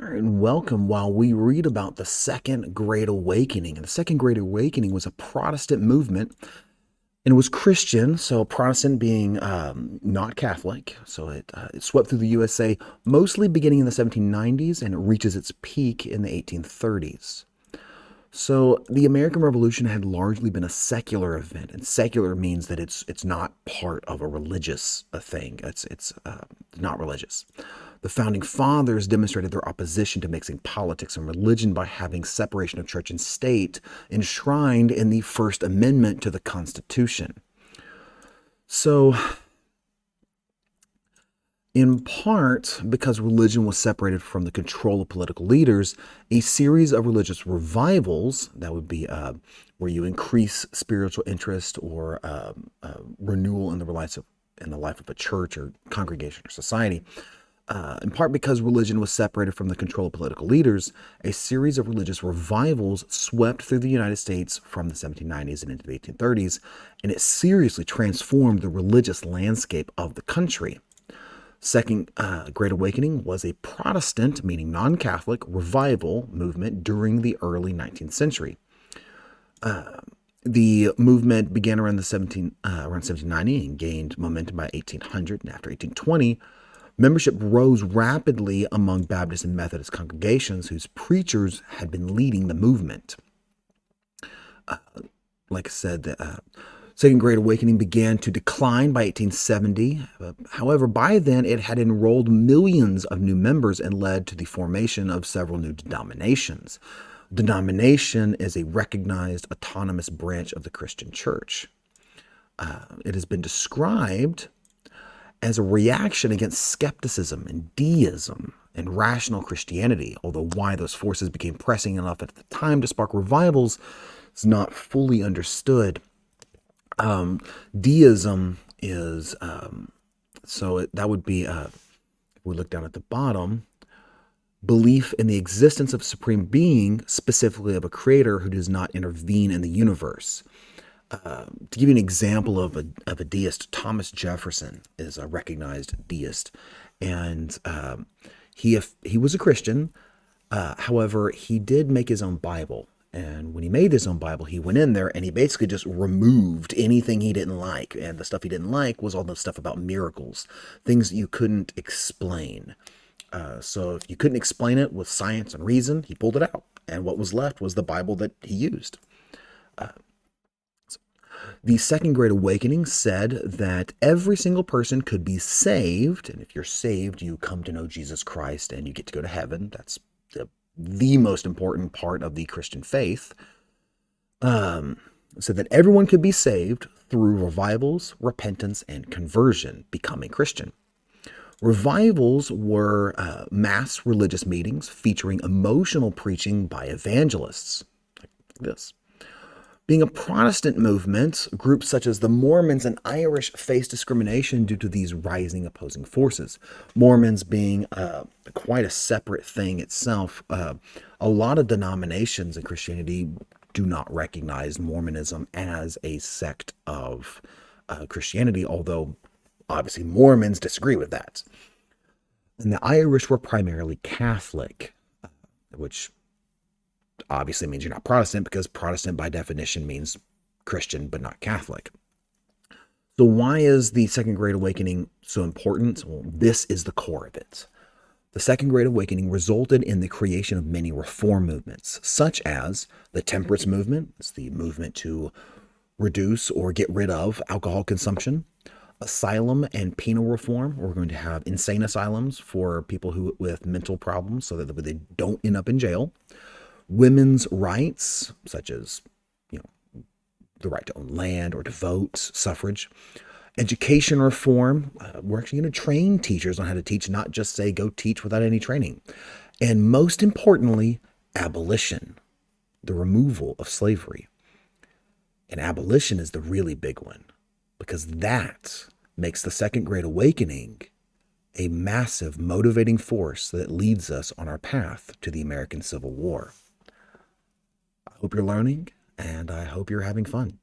All right, and welcome while we read about the Second Great Awakening. And the Second Great Awakening was a Protestant movement, and it was Christian, so Protestant being not Catholic. So it swept through the USA, mostly beginning in the 1790s, and it reaches its peak in the 1830s. So the American Revolution had largely been a secular event, and secular means that it's not part of a religious thing. It's not religious. The founding fathers demonstrated their opposition to mixing politics and religion by having separation of church and state enshrined in the First Amendment to the Constitution. So, in part because religion was separated from the control of political leaders, a series of religious revivals, that would be where you increase spiritual interest or renewal in the life of a church or congregation or society. In part because religion was separated from the control of political leaders, a series of religious revivals swept through the United States from the 1790s and into the 1830s, and it seriously transformed the religious landscape of the country. Second Great Awakening was a Protestant, meaning non-Catholic, revival movement during the early 19th century. The movement began around 1790 and gained momentum by 1800, and after 1820, membership rose rapidly among Baptist and Methodist congregations whose preachers had been leading the movement. Like I said, the Second Great Awakening began to decline by 1870. However, by then it had enrolled millions of new members and led to the formation of several new denominations. Denomination is a recognized autonomous branch of the Christian church. It has been described as a reaction against skepticism and deism and rational Christianity, although why those forces became pressing enough at the time to spark revivals is not fully understood. Deism is, that would be, if we look down at the bottom, belief in the existence of a supreme being, specifically of a creator who does not intervene in the universe. To give you an example of a deist, Thomas Jefferson is a recognized deist, and he was a Christian. However, he did make his own Bible. And when he made his own Bible, he went in there and he basically just removed anything he didn't like. And the stuff he didn't like was all the stuff about miracles, things that you couldn't explain. So if you couldn't explain it with science and reason, he pulled it out. And what was left was the Bible that he used. The Second Great Awakening said that every single person could be saved. And if you're saved, you come to know Jesus Christ and you get to go to heaven. That's the most important part of the Christian faith, so that everyone could be saved through revivals, repentance, and conversion, becoming Christian. Revivals were mass religious meetings featuring emotional preaching by evangelists, like this. Being a Protestant movement, groups such as the Mormons and Irish faced discrimination due to these rising opposing forces. Mormons being quite a separate thing itself. A lot of denominations in Christianity do not recognize Mormonism as a sect of Christianity, although obviously Mormons disagree with that. And the Irish were primarily Catholic, which obviously means you're not Protestant, because Protestant by definition means Christian but not Catholic. So why is the Second Great Awakening so important? Well, this is the core of it. The Second Great Awakening resulted in the creation of many reform movements, such as the temperance movement. It's the movement to reduce or get rid of alcohol consumption. Asylum and penal reform. We're going to have insane asylums for people with mental problems so that they don't end up in jail. Women's rights, such as, the right to own land or to vote, suffrage. Education reform. We're actually going to train teachers on how to teach, not just say go teach without any training. And most importantly, abolition, the removal of slavery. And abolition is the really big one, because that makes the Second Great Awakening a massive motivating force that leads us on our path to the American Civil War. I hope you're learning, and I hope you're having fun.